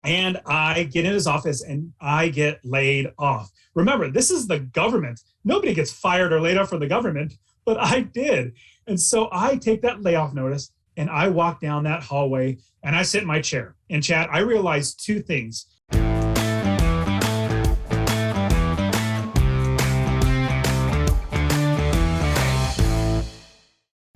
And I get in his office and I get laid off. Remember, this is the government. Nobody gets fired or laid off from the government, but I did. And so I take that layoff notice and I walk down that hallway and I sit in my chair. And Chad, I realized two things.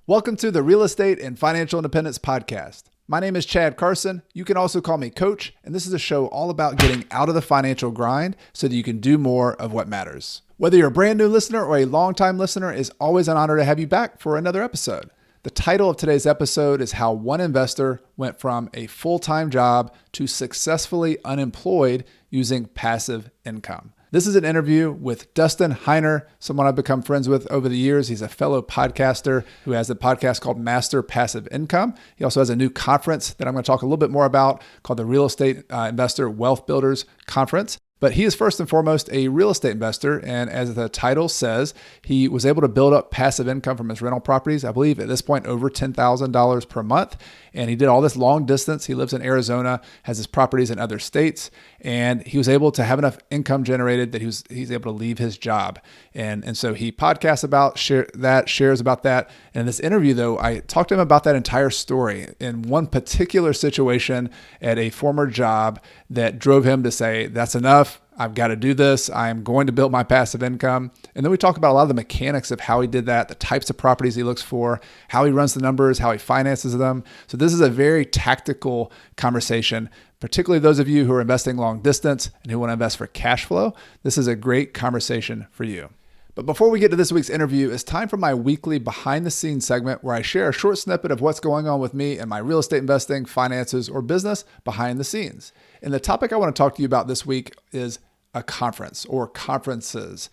Welcome to the Real Estate and Financial Independence Podcast. My name is Chad Carson. You can also call me Coach, and this is a show all about getting out of the financial grind so that you can do more of what matters. Whether you're a brand new listener or a longtime listener, it's always an honor to have you back for another episode. The title of today's episode is How One Investor Went from a Full-Time Job to Successfully Unemployed Using Passive Income. This is an interview with Dustin Heiner, someone I've become friends with over the years. He's a fellow podcaster who has a podcast called Master Passive Income. He also has a new conference that I'm going to talk a little bit more about called the Real Estate Investor Wealth Builders Conference. But he is first and foremost a real estate investor. And as the title says, he was able to build up passive income from his rental properties, I believe at this point over $10,000 per month. And he did all this long distance. He lives in Arizona, has his properties in other states. And he was able to have enough income generated that he's able to leave his job. And so he podcasts about shares about that. And in this interview, though, I talked to him about that entire story in one particular situation at a former job that drove him to say, that's enough. I've got to do this. I'm going to build my passive income. And then we talk about a lot of the mechanics of how he did that, the types of properties he looks for, how he runs the numbers, how he finances them. So this is a very tactical conversation, particularly those of you who are investing long distance and who want to invest for cash flow. This is a great conversation for you. But before we get to this week's interview, it's time for my weekly behind the scenes segment where I share a short snippet of what's going on with me and my real estate investing, finances, or business behind the scenes. And the topic I want to talk to you about this week is a conference or conferences.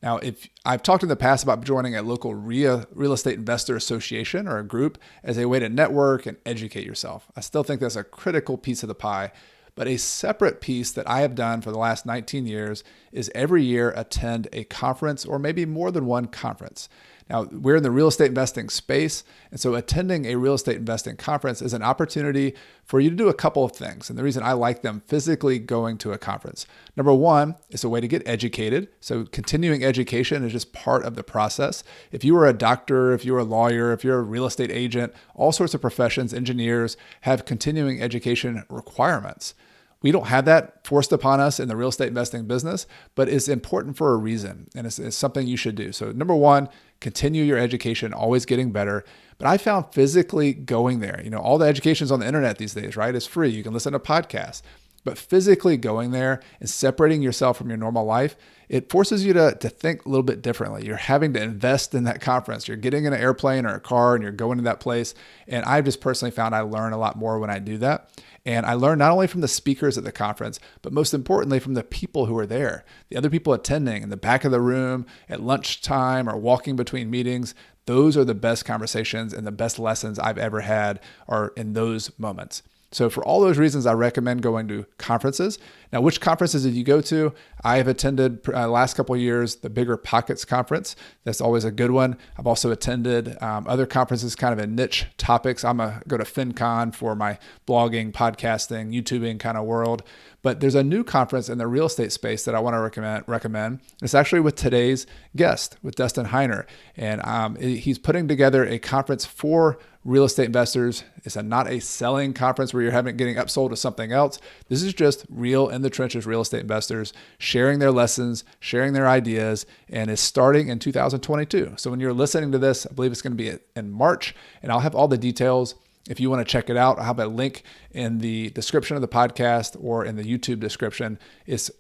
Now, if I've talked in the past about joining a local real estate investor association or a group as a way to network and educate yourself. I still think that's a critical piece of the pie. But a separate piece that I have done for the last 19 years is every year attend a conference or maybe more than one conference. Now, we're in the real estate investing space, and so attending a real estate investing conference is an opportunity for you to do a couple of things. And the reason I like them physically going to a conference. Number one, it's a way to get educated. So continuing education is just part of the process. If you are a doctor, if you're a lawyer, if you're a real estate agent, all sorts of professions, engineers have continuing education requirements. We don't have that forced upon us in the real estate investing business, but it's important for a reason, and it's something you should do. So number one, continue your education, always getting better. But I found physically going there, all the education's on the internet these days, right? It's free. You can listen to podcasts. But physically going there and separating yourself from your normal life, it forces you to think a little bit differently. You're having to invest in that conference. You're getting in an airplane or a car and you're going to that place. And I've just personally found I learn a lot more when I do that. And I learned not only from the speakers at the conference, but most importantly from the people who are there, the other people attending in the back of the room at lunchtime or walking between meetings. Those are the best conversations and the best lessons I've ever had are in those moments. So for all those reasons, I recommend going to conferences. Now, which conferences did you go to? I have attended last couple of years, the Bigger Pockets Conference. That's always a good one. I've also attended other conferences kind of in niche topics. I'm a go to FinCon for my blogging, podcasting, YouTubing kind of world. But there's a new conference in the real estate space that I want to recommend. It's actually with today's guest, with Dustin Heiner. And he's putting together a conference for real estate investors. It's not a selling conference where you're getting upsold to something else. This is just real in the trenches real estate investors sharing their lessons, sharing their ideas, and it's starting in 2022. So when you're listening to this, I believe it's going to be in March, and I'll have all the details. If you want to check it out, I'll have a link in the description of the podcast or in the YouTube description. It's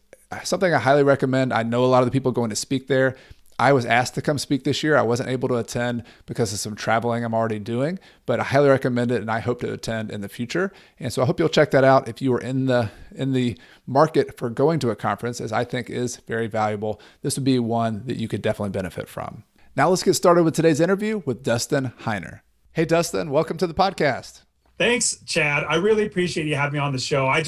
something I highly recommend. I know a lot of the people going to speak there. I was asked to come speak this year. I wasn't able to attend because of some traveling I'm already doing, but I highly recommend it and I hope to attend in the future. And so I hope you'll check that out if you are in the market for going to a conference, as I think is very valuable. This would be one that you could definitely benefit from. Now let's get started with today's interview with Dustin Heiner. Hey, Dustin, welcome to the podcast. Thanks, Chad. I really appreciate you having me on the show. I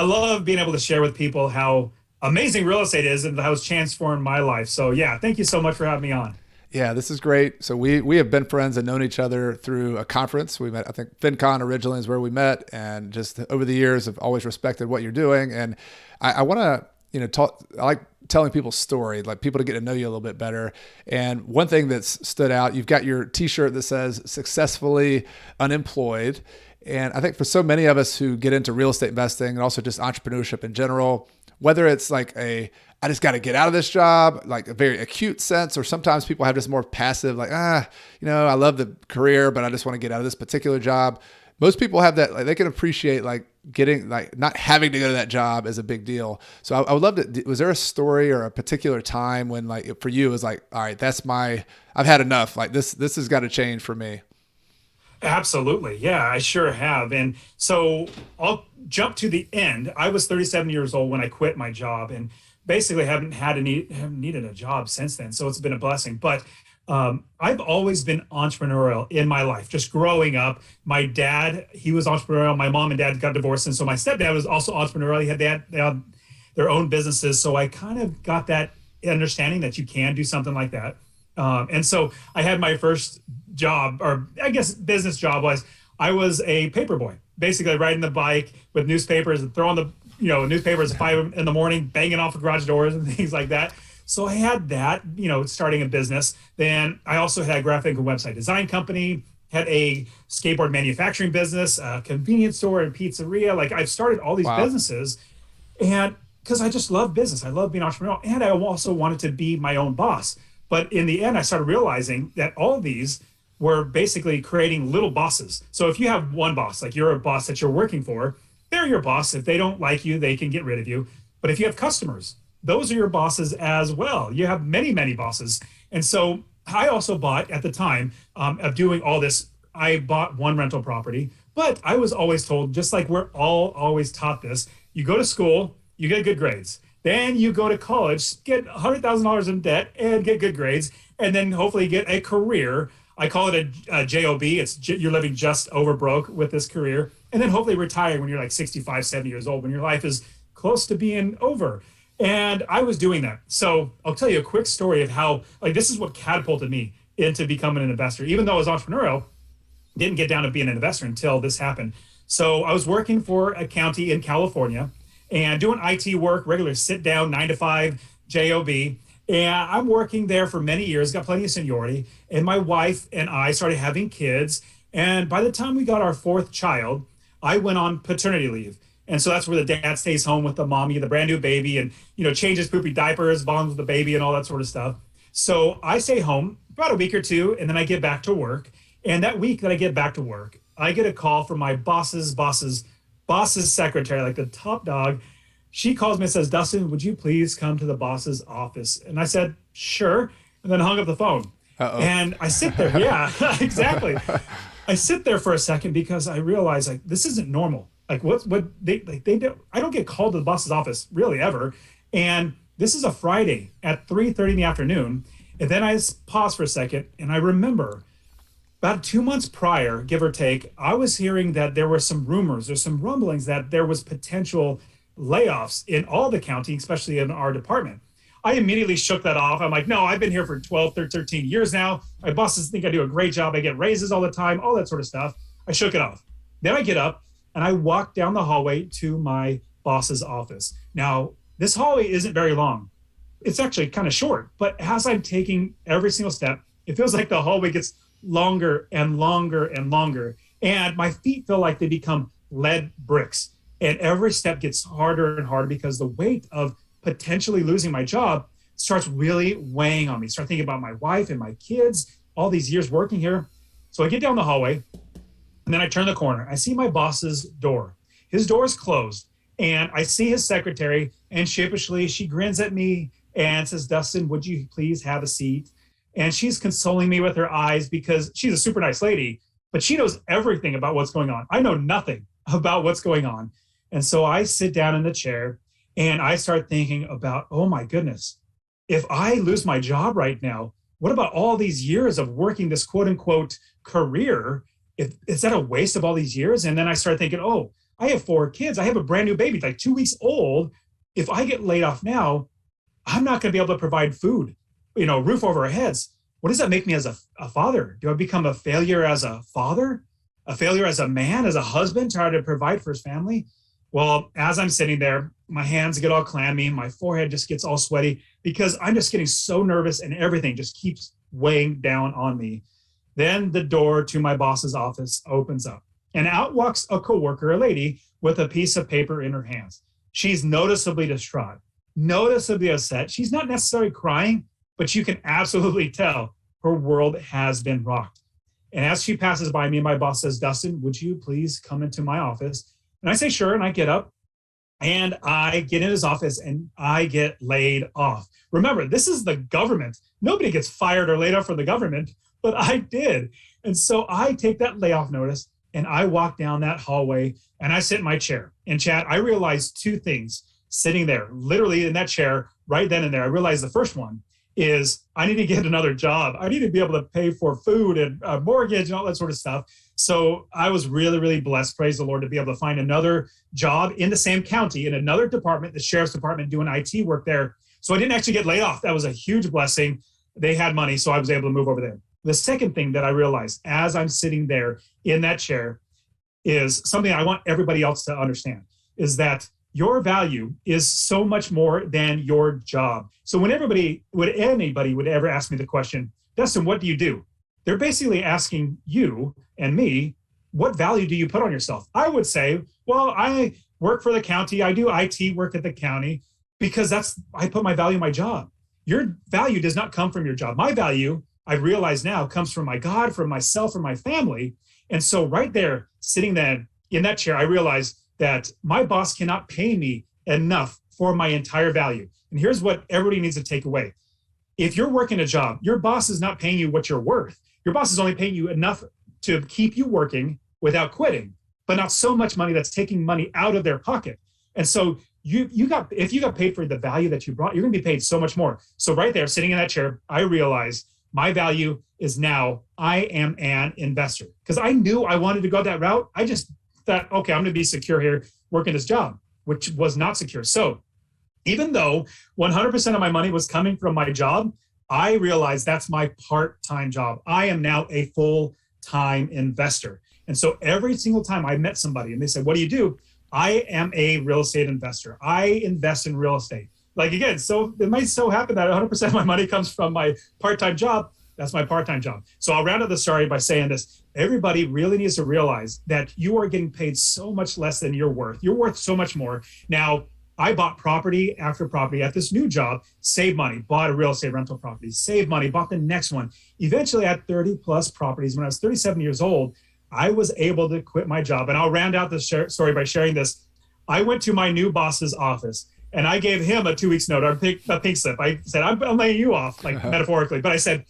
love being able to share with people how amazing real estate is and how it's transformed my life. So yeah, thank you so much for having me on. Yeah, this is great. So we have been friends and known each other through a conference. We met, I think FinCon originally is where we met, and just over the years have always respected what you're doing. And I want to, I like telling people's story, like people to get to know you a little bit better. And one thing that's stood out, you've got your t-shirt that says successfully unemployed. And I think for so many of us who get into real estate investing and also just entrepreneurship in general, whether it's like I just got to get out of this job, like a very acute sense, or sometimes people have this more passive, like, I love the career, but I just want to get out of this particular job. Most people have that, like they can appreciate like getting, like not having to go to that job is a big deal. So I would love to, was there a story or a particular time when like for you it was like, all right, I've had enough. Like this has got to change for me. Absolutely. Yeah, I sure have. And so I'll jump to the end. I was 37 years old when I quit my job, and basically haven't needed a job since then. So it's been a blessing. But I've always been entrepreneurial in my life. Just growing up, my dad, he was entrepreneurial. My mom and dad got divorced. And so my stepdad was also entrepreneurial. They had their own businesses. So I kind of got that understanding that you can do something like that. And so I had my first job, or I guess business job I was a paper boy, basically riding the bike with newspapers and throwing the newspapers at 5 a.m, banging off the garage doors and things like that. So I had that, starting a business. Then I also had a graphic and website design company, had a skateboard manufacturing business, a convenience store and pizzeria. Like I've started all these businesses, and because I just love business, I love being entrepreneurial, and I also wanted to be my own boss. But in the end, I started realizing that all of these were basically creating little bosses. So if you have one boss, like you're a boss that you're working for, they're your boss. If they don't like you, they can get rid of you. But if you have customers, those are your bosses as well. You have many, many bosses. And so I also bought, at the time of doing all this, I bought one rental property, but I was always told, just like we're all always taught this, you go to school, you get good grades. Then you go to college, get $100,000 in debt and get good grades, and then hopefully get a career. I call it a JOB. You're living just over broke with this career, and then hopefully retire when you're like 65, 70 years old, when your life is close to being over. And I was doing that. So I'll tell you a quick story of how, like, this is what catapulted me into becoming an investor. Even though I was entrepreneurial, didn't get down to being an investor until this happened. So I was working for a county in California and doing IT work, regular sit down, 9 to 5 job. And I'm working there for many years, got plenty of seniority. And my wife and I started having kids. And by the time we got our fourth child, I went on paternity leave. And so that's where the dad stays home with the mommy, the brand new baby, and, changes poopy diapers, bonds with the baby and all that sort of stuff. So I stay home about a week or two, and then I get back to work. And that week that I get back to work, I get a call from my boss's secretary, like the top dog. She calls me and says, "Dustin, would you please come to the boss's office?" And I said, "Sure," and then hung up the phone. Uh-oh. And I sit there. Yeah, exactly. I sit there for a second because I realize, like, this isn't normal. Like, what they do? I don't get called to the boss's office really ever. And this is a Friday at 3:30 in the afternoon. And then I pause for a second, and I remember about 2 months prior, give or take, I was hearing that there were some rumors or some rumblings that there was potential layoffs in all the county, especially in our department. I immediately shook that off. I'm like, no, I've been here for 12, 13 years now. My bosses think I do a great job. I get raises all the time, all that sort of stuff. I shook it off. Then I get up and I walk down the hallway to my boss's office. Now, this hallway isn't very long. It's actually kind of short, but as I'm taking every single step, it feels like the hallway gets longer and longer and longer. And my feet feel like they become lead bricks. And every step gets harder and harder because the weight of potentially losing my job starts really weighing on me. Start thinking about my wife and my kids, all these years working here. So I get down the hallway, and then I turn the corner. I see my boss's door. His door is closed, and I see his secretary, and sheepishly, she grins at me and says, "Dustin, would you please have a seat?" And she's consoling me with her eyes because she's a super nice lady, but she knows everything about what's going on. I know nothing about what's going on. And so I sit down in the chair and I start thinking about, oh my goodness, if I lose my job right now, what about all these years of working this quote unquote career? Is that a waste of all these years? And then I start thinking, oh, I have 4 kids. I have a brand new baby, like 2 weeks old. If I get laid off now, I'm not going to be able to provide food, roof over our heads. what does that make me as a father? Do I become a failure as a father, a failure as a man, as a husband, trying to provide for his family? Well, as I'm sitting there, my hands get all clammy, my forehead just gets all sweaty because I'm just getting so nervous and everything just keeps weighing down on me. Then the door to my boss's office opens up and out walks a coworker, a lady with a piece of paper in her hands. She's noticeably distraught, noticeably upset. She's not necessarily crying, but you can absolutely tell her world has been rocked. And as she passes by me, my boss says, "Dustin, would you please come into my office?" And I say, "Sure." And I get up and I get in his office and I get laid off. Remember, this is the government. Nobody gets fired or laid off from the government, but I did. And so I take that layoff notice and I walk down that hallway and I sit in my chair. And Chad, I realized two things sitting there, literally in that chair right then and there. I realized the first one is I need to get another job. I need to be able to pay for food and a mortgage and all that sort of stuff. So I was really, really blessed, praise the Lord, to be able to find another job in the same county, in another department, the sheriff's department, doing IT work there. So I didn't actually get laid off. That was a huge blessing. They had money, so I was able to move over there. The second thing that I realized as I'm sitting there in that chair is something I want everybody else to understand, is that your value is so much more than your job. So when anybody would ever ask me the question, "Dustin, what do you do?" They're basically asking you and me, what value do you put on yourself? I would say, well, I work for the county. I do IT work at the county because I put my value in my job. Your value does not come from your job. My value, I realize now, comes from my God, from myself, from my family. And so right there, sitting there in that chair, I realized that my boss cannot pay me enough for my entire value. And here's what everybody needs to take away. If you're working a job, your boss is not paying you what you're worth. Your boss is only paying you enough to keep you working without quitting, but not so much money that's taking money out of their pocket. And so if you got paid for the value that you brought, you're going to be paid so much more. So right there, sitting in that chair, I realized my value is now I am an investor, because I knew I wanted to go that route. I just thought, okay, I'm going to be secure here working this job, which was not secure. So even though 100% of my money was coming from my job, I realized that's my part-time job. I am now a full-time investor. And so every single time I met somebody and they said, "What do you do?" I am a real estate investor. I invest in real estate. Like, again, so it might so happen that 100% of my money comes from my part-time job. That's my part-time job. So I'll round up the story by saying this. Everybody really needs to realize that you are getting paid so much less than you're worth. You're worth so much more. Now, I bought property after property at this new job, saved money, bought a real estate rental property, saved money, bought the next one. Eventually, at 30 plus properties, when I was 37 years old, I was able to quit my job. And I'll round out the story by sharing this. I went to my new boss's office and I gave him a 2 weeks notice, a pink slip. I said, I'm laying you off, like metaphorically. But I said,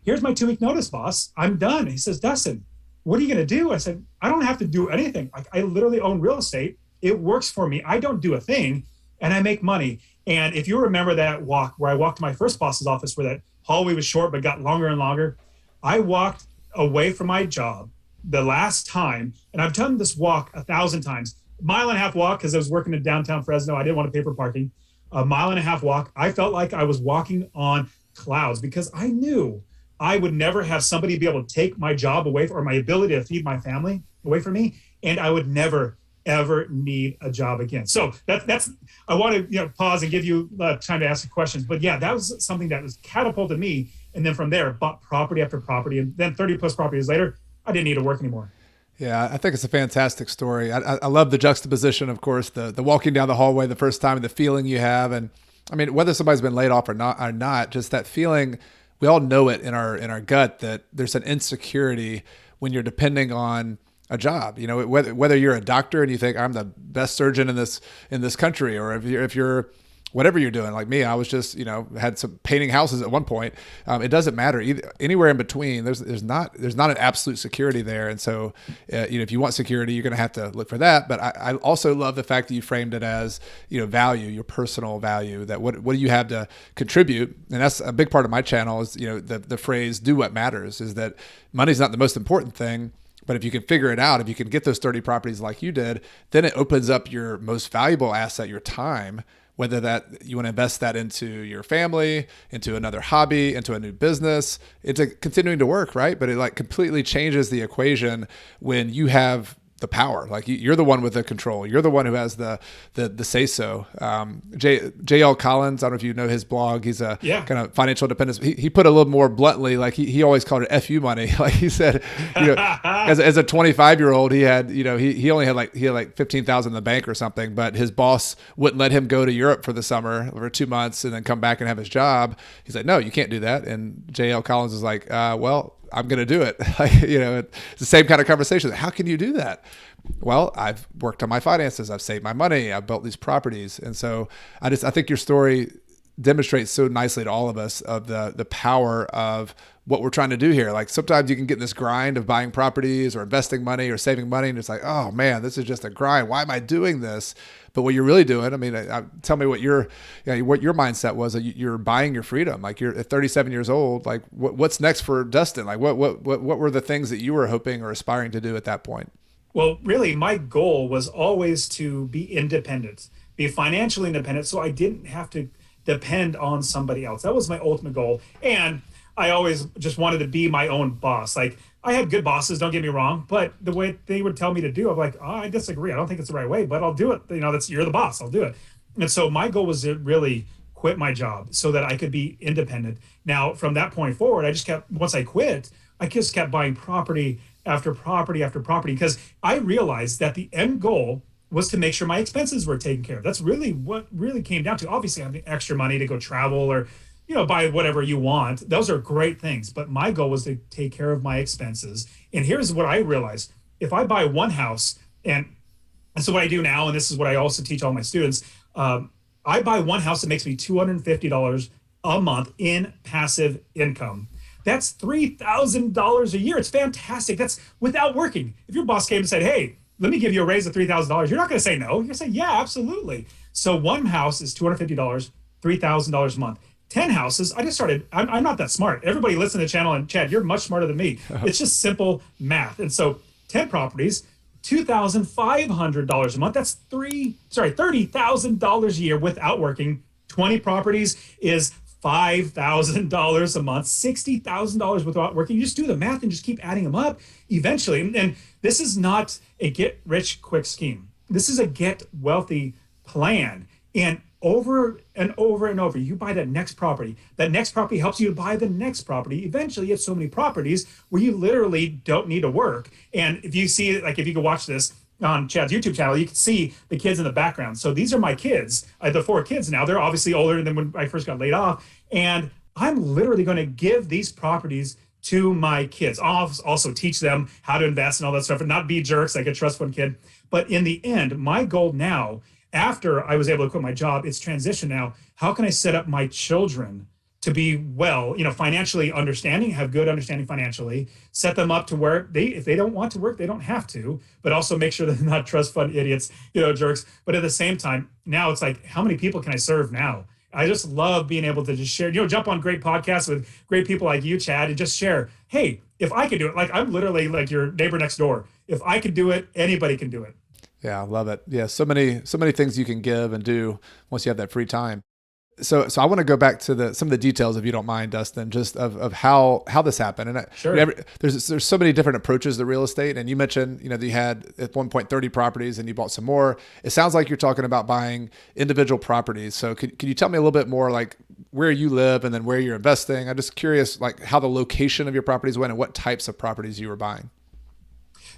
"Here's my 2 week notice, boss. I'm done." He says, "Dustin, what are you going to do?" I said, "I don't have to do anything. I literally own real estate. It works for me. I don't do a thing and I make money." And if you remember that walk where I walked to my first boss's office, where that hallway was short but got longer and longer, I walked away from my job the last time, and I've done this walk 1,000 times. Mile and a half walk, because I was working in downtown Fresno. I didn't want to pay for parking. A mile and a half walk. I felt like I was walking on clouds because I knew I would never have somebody be able to take my job away or my ability to feed my family away from me, and I would never ever need a job again. So that's I want to pause and give you time to ask questions. But yeah, that was something that was catapulted me, and then from there bought property after property, and then 30 plus properties later, I didn't need to work anymore. Yeah, I think it's a fantastic story. I love the juxtaposition, of course, the walking down the hallway the first time and the feeling you have. And I mean, whether somebody's been laid off or not, just that feeling, we all know it in our gut that there's an insecurity when you're depending on a job. Whether you're a doctor and you think I'm the best surgeon in this country, or if you're whatever you're doing, like me, I was just, had some painting houses at one point. It doesn't matter anywhere in between. There's not an absolute security there. And so, if you want security, you're going to have to look for that. But I also love the fact that you framed it as, value, your personal value, that what do you have to contribute? And that's a big part of my channel is, the phrase, "do what matters," is that money's not the most important thing. But if you can figure it out, if you can get those 30 properties like you did, then it opens up your most valuable asset, your time, whether that you want to invest that into your family, into another hobby, into a new business. It's continuing to work, right? But it like completely changes the equation when you have the power. Like you're the one with the control. You're the one who has the say so. J.L. Collins, I don't know if you know his blog. He's a kind of financial independence. He put a little more bluntly, like he always called it FU money. Like he said, as a 25-year-old, he had, he only had like $15,000 in the bank or something, but his boss wouldn't let him go to Europe for the summer for 2 months and then come back and have his job. He's like, no, you can't do that. And J.L. Collins is like, well, I'm going to do it. It's the same kind of conversation. How can you do that? Well, I've worked on my finances. I've saved my money. I've built these properties. And so I think your story demonstrates so nicely to all of us of the power of what we're trying to do here. Like sometimes you can get in this grind of buying properties or investing money or saving money. And it's like, oh man, this is just a grind. Why am I doing this? But what you're really doing, I mean, tell me what your mindset was. You're buying your freedom. Like you're at 37 years old. Like what's next for Dustin? Like what were the things that you were hoping or aspiring to do at that point? Well, really, my goal was always to be independent, be financially independent, so I didn't have to depend on somebody else. That was my ultimate goal. And I always just wanted to be my own boss. Like I had good bosses, don't get me wrong, but the way they would tell me to do, I'm like, oh, I disagree. I don't think it's the right way, but I'll do it. You're the boss. I'll do it. And so my goal was to really quit my job so that I could be independent. Now, from that point forward, once I quit, I just kept buying property after property after property because I realized that the end goal was to make sure my expenses were taken care of. That's really what really came down to. Obviously, having extra money to go travel or buy whatever you want. Those are great things. But my goal was to take care of my expenses. And here's what I realized. If I buy one house, and so what I do now, and this is what I also teach all my students, I buy one house that makes me $250 a month in passive income. That's $3,000 a year. It's fantastic. That's without working. If your boss came and said, hey, let me give you a raise of $3,000, you're not going to say no. You're going to say, yeah, absolutely. So one house is $250, $3,000 a month. 10 houses, I just started, I'm not that smart. Everybody listen to the channel, and Chad, you're much smarter than me. It's just simple math. And so 10 properties, $2,500 a month. That's $30,000 a year without working. 20 properties is $5,000 a month, $60,000 without working. You just do the math and just keep adding them up eventually. And this is not a get rich quick scheme. This is a get wealthy plan. And over and over and over, you buy that next property. That next property helps you to buy the next property. Eventually, you have so many properties where you literally don't need to work. And if you see, like if you could watch this on Chad's YouTube channel, you can see the kids in the background. So these are my kids. I have the 4 kids now. They're obviously older than when I first got laid off. And I'm literally going to give these properties to my kids. I'll also teach them how to invest and all that stuff and not be jerks like a trust fund kid. But in the end, my goal now, after I was able to quit my job, it's transition now. How can I set up my children to be financially understanding, have good understanding financially, set them up to where if they don't want to work, they don't have to, but also make sure that they're not trust fund idiots, jerks. But at the same time, now it's like, how many people can I serve now? I just love being able to just share, jump on great podcasts with great people like you, Chad, and just share, hey, if I could do it, like I'm literally like your neighbor next door. If I could do it, anybody can do it. Yeah, I love it. Yeah, so many things you can give and do once you have that free time. So I want to go back to some of the details, if you don't mind, Dustin, just of how this happened. And sure. There's so many different approaches to real estate. And you mentioned, that you had at one point 30 properties and you bought some more. It sounds like you're talking about buying individual properties. So could you tell me a little bit more like where you live and then where you're investing? I'm just curious like how the location of your properties went and what types of properties you were buying.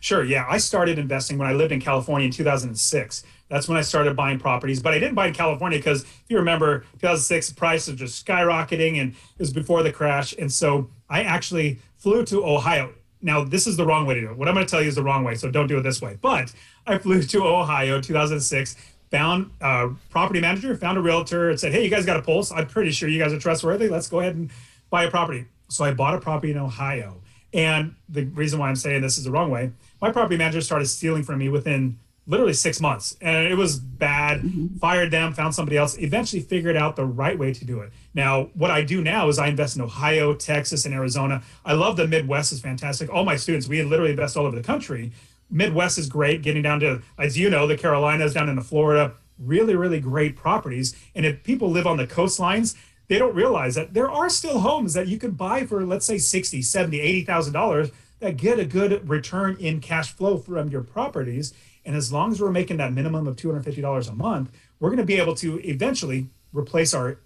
Sure. Yeah. I started investing when I lived in California in 2006. That's when I started buying properties, but I didn't buy in California because if you remember 2006, the price was just skyrocketing and it was before the crash. And so I actually flew to Ohio. Now, this is the wrong way to do it. What I'm going to tell you is the wrong way, so don't do it this way. But I flew to Ohio in 2006, found a property manager, found a realtor and said, hey, you guys got a pulse. I'm pretty sure you guys are trustworthy. Let's go ahead and buy a property. So I bought a property in Ohio. And the reason why I'm saying this is the wrong way, my property manager started stealing from me within literally 6 months. And it was bad, fired them, found somebody else, eventually figured out the right way to do it. Now, what I do now is I invest in Ohio, Texas, and Arizona. I love the Midwest is fantastic. All my students, we literally invest all over the country. Midwest is great, getting down to, as you know, the Carolinas, down into Florida. really, really great properties. And if people live on the coastlines, they don't realize that there are still homes that you could buy for, let's say, 60, 70, $80,000 that get a good return in cash flow from your properties. And as long as we're making that minimum of $250 a month, we're going to be able to eventually replace our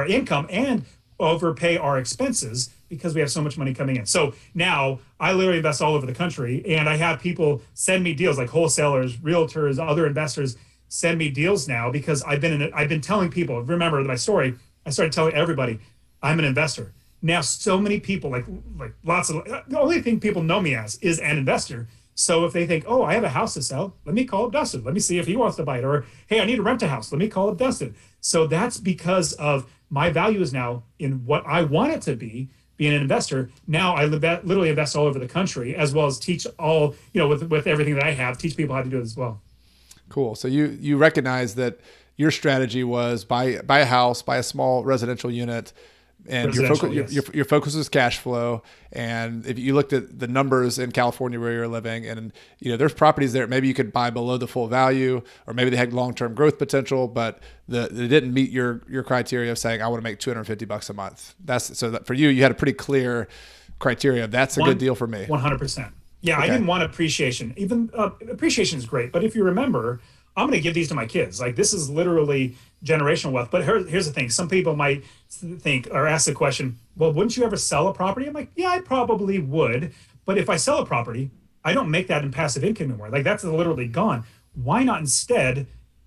income and overpay our expenses because we have so much money coming in. So now I literally invest all over the country, and I have people send me deals, like wholesalers, realtors, other investors send me deals now because I've been telling people. Remember my story? I started telling everybody I'm an investor. Now so many people, like lots of, the only thing people know me as is an investor. So if they think, oh, I have a house to sell, let me call up Dustin. Let me see if he wants to buy it. Or, hey, I need to rent a house. Let me call up Dustin. So that's because of my value is now in what I want it to be, being an investor. Now I literally invest all over the country, as well as teach all, with everything that I have, teach people how to do it as well. Cool. So you recognize that your strategy was buy a house, buy a small residential unit, and your focus was cash flow. And if you looked at the numbers in California where you're living, and there's properties there maybe you could buy below the full value, or maybe they had long-term growth potential, but they didn't meet your criteria of saying I want to make $250 a month. For you had a pretty clear criteria. That's a good deal for me. 100%. Yeah, okay. I didn't want appreciation. Even appreciation is great, but if you remember, I'm going to give these to my kids. Like, this is literally generational wealth. But here's the thing. Some people might think or ask the question, well, wouldn't you ever sell a property? I'm like, yeah, I probably would. But if I sell a property, I don't make that in passive income anymore. Like, that's literally gone. Why not instead?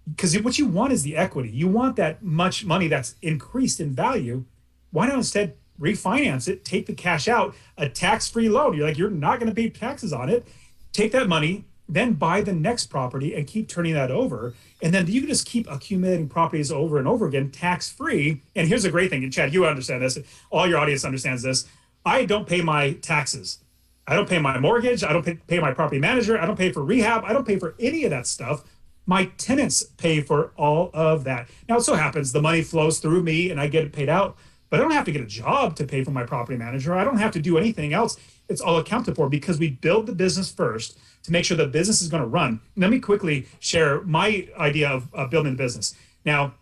Because what you want is the equity. You want that much money that's increased in value. Why not instead refinance it, take the cash out, a tax-free loan? You're not going to pay taxes on it. Take that money, then buy the next property and keep turning that over. And then you can just keep accumulating properties over and over again, tax-free. And here's a great thing, and Chad, you understand this, all your audience understands this. I don't pay my taxes. I don't pay my mortgage. I don't pay my property manager. I don't pay for rehab. I don't pay for any of that stuff. My tenants pay for all of that. Now, it so happens the money flows through me and I get it paid out, but I don't have to get a job to pay for my property manager. I don't have to do anything else. It's all accounted for because we build the business first to make sure the business is going to run. Let me quickly share my idea of building the business. Now,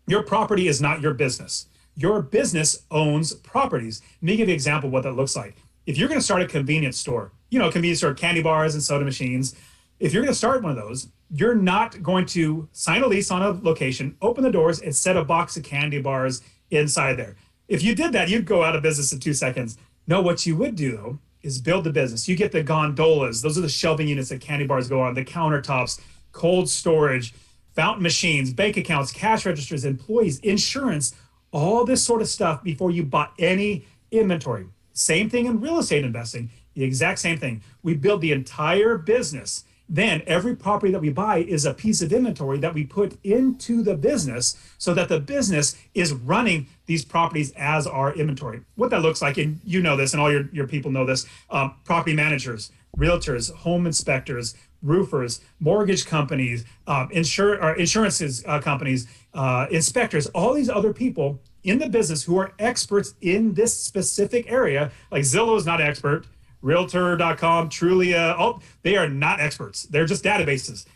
your property is not your business. Your business owns properties. Let me give you an example of what that looks like. If you're going to start a convenience store, convenience store, candy bars and soda machines, if you're going to start one of those, you're not going to sign a lease on a location, open the doors, and set a box of candy bars inside there. If you did that, you'd go out of business in 2 seconds. No, what you would do, though, is build the business. You get the gondolas. Those are the shelving units that candy bars go on, the countertops, cold storage, fountain machines, bank accounts, cash registers, employees, insurance, all this sort of stuff before you bought any inventory. Same thing in real estate investing, the exact same thing. We build the entire business. Then every property that we buy is a piece of inventory that we put into the business so that the business is running these properties as our inventory. What that looks like, and you know this, and all your people know this, property managers, realtors, home inspectors, roofers, mortgage companies, insurances companies, inspectors, all these other people in the business who are experts in this specific area. Like Zillow is not an expert. Realtor.com, Trulia, they are not experts. They're just databases.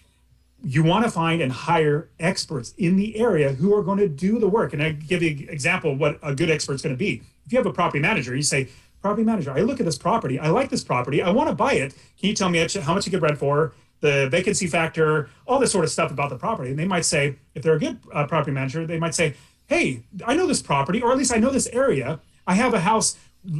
You want to find and hire experts in the area who are going to do the work. And I give you an example of what a good expert is going to be. If you have a property manager, you say, property manager, I look at this property. I like this property. I want to buy it. Can you tell me how much you could rent for, the vacancy factor, all this sort of stuff about the property? And they might say, if they're a good property manager, they might say, hey, I know this property, or at least I know this area. I have a house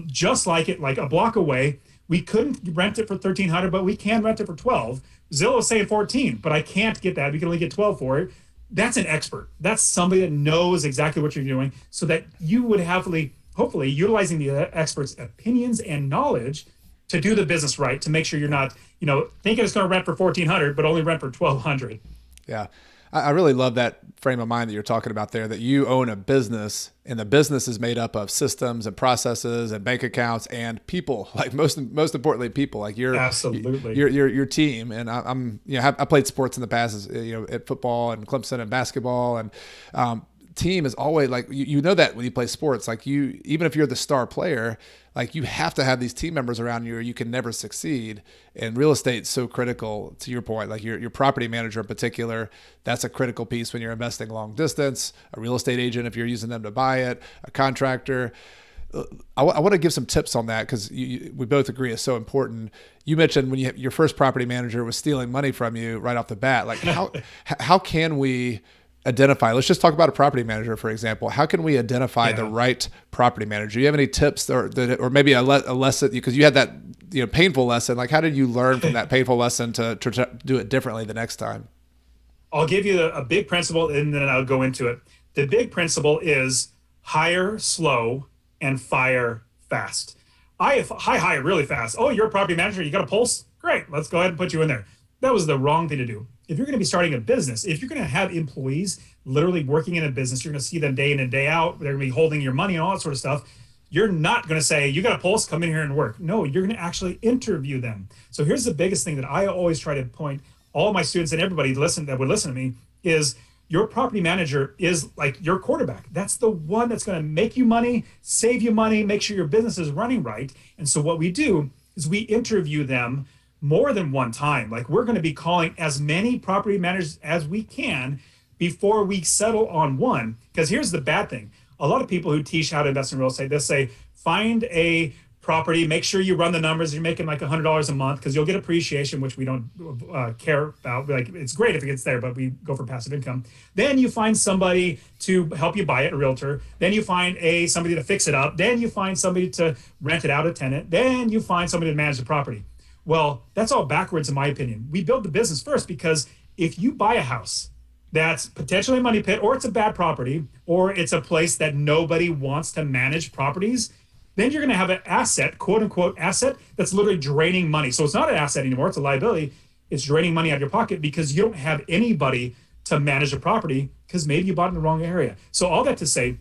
just like it, like a block away. We couldn't rent it for $1,300, but we can rent it for $12. Zillow is saying $14, but I can't get that. We can only get $12 for it. That's an expert. That's somebody that knows exactly what you're doing, so that you would hopefully utilizing the expert's opinions and knowledge to do the business right, to make sure you're not, thinking it's going to rent for $1,400, but only rent for $1,200. Yeah. I really love that frame of mind that you're talking about there, that you own a business and the business is made up of systems and processes and bank accounts and people, like most importantly, people like absolutely your team. And I played sports in the past, at football and Clemson and basketball. And team is always like, you know that when you play sports, like even if you're the star player, like you have to have these team members around you or you can never succeed. And real estate's so critical to your point, like your property manager in particular, that's a critical piece when you're investing long distance, a real estate agent, if you're using them to buy it, a contractor. I want to give some tips on that because we both agree it's so important. You mentioned when your first property manager was stealing money from you right off the bat. Like how can we identify? Let's just talk about a property manager, for example. How can we identify the right property manager? Do you have any tips or maybe a lesson, because you had that painful lesson? Like how did you learn from that painful lesson to do it differently the next time? I'll give you a big principle and then I'll go into it. The big principle is hire slow and fire fast. I hire really fast. Oh, you're a property manager. You got a pulse? Great. Let's go ahead and put you in there. That was the wrong thing to do. If you're going to be starting a business, if you're going to have employees literally working in a business, you're going to see them day in and day out. They're going to be holding your money and all that sort of stuff. You're not going to say, you got a pulse, come in here and work. No, you're going to actually interview them. So here's the biggest thing that I always try to point all my students and everybody that would listen to me is your property manager is like your quarterback. That's the one that's going to make you money, save you money, make sure your business is running right. And so what we do is we interview them more than one time. Like we're going to be calling as many property managers as we can before we settle on one. Because here's the bad thing. A lot of people who teach how to invest in real estate, they'll say, find a property, make sure you run the numbers, you're making like $100 a month because you'll get appreciation, which we don't care about. Like it's great if it gets there, but we go for passive income. Then you find somebody to help you buy it, a realtor. Then you find somebody to fix it up. Then you find somebody to rent it out, a tenant. Then you find somebody to manage the property. Well, that's all backwards in my opinion. We build the business first because if you buy a house that's potentially a money pit or it's a bad property or it's a place that nobody wants to manage properties, then you're going to have an asset, quote unquote asset, that's literally draining money. So it's not an asset anymore. It's a liability. It's draining money out of your pocket because you don't have anybody to manage the property because maybe you bought it in the wrong area. So all that to say,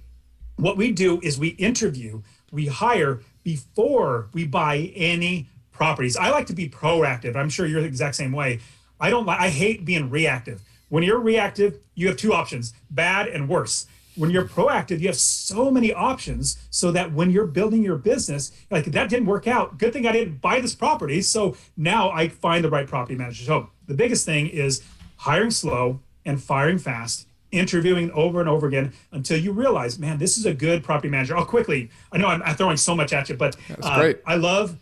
what we do is we interview, we hire before we buy any properties. I like to be proactive. I'm sure you're the exact same way. I hate being reactive. When you're reactive, you have two options, bad and worse. When you're proactive, you have so many options so that when you're building your business, like that didn't work out. Good thing I didn't buy this property. So now I find the right property manager. So the biggest thing is hiring slow and firing fast, interviewing over and over again until you realize, man, this is a good property manager. I know I'm throwing so much at you, but great. I love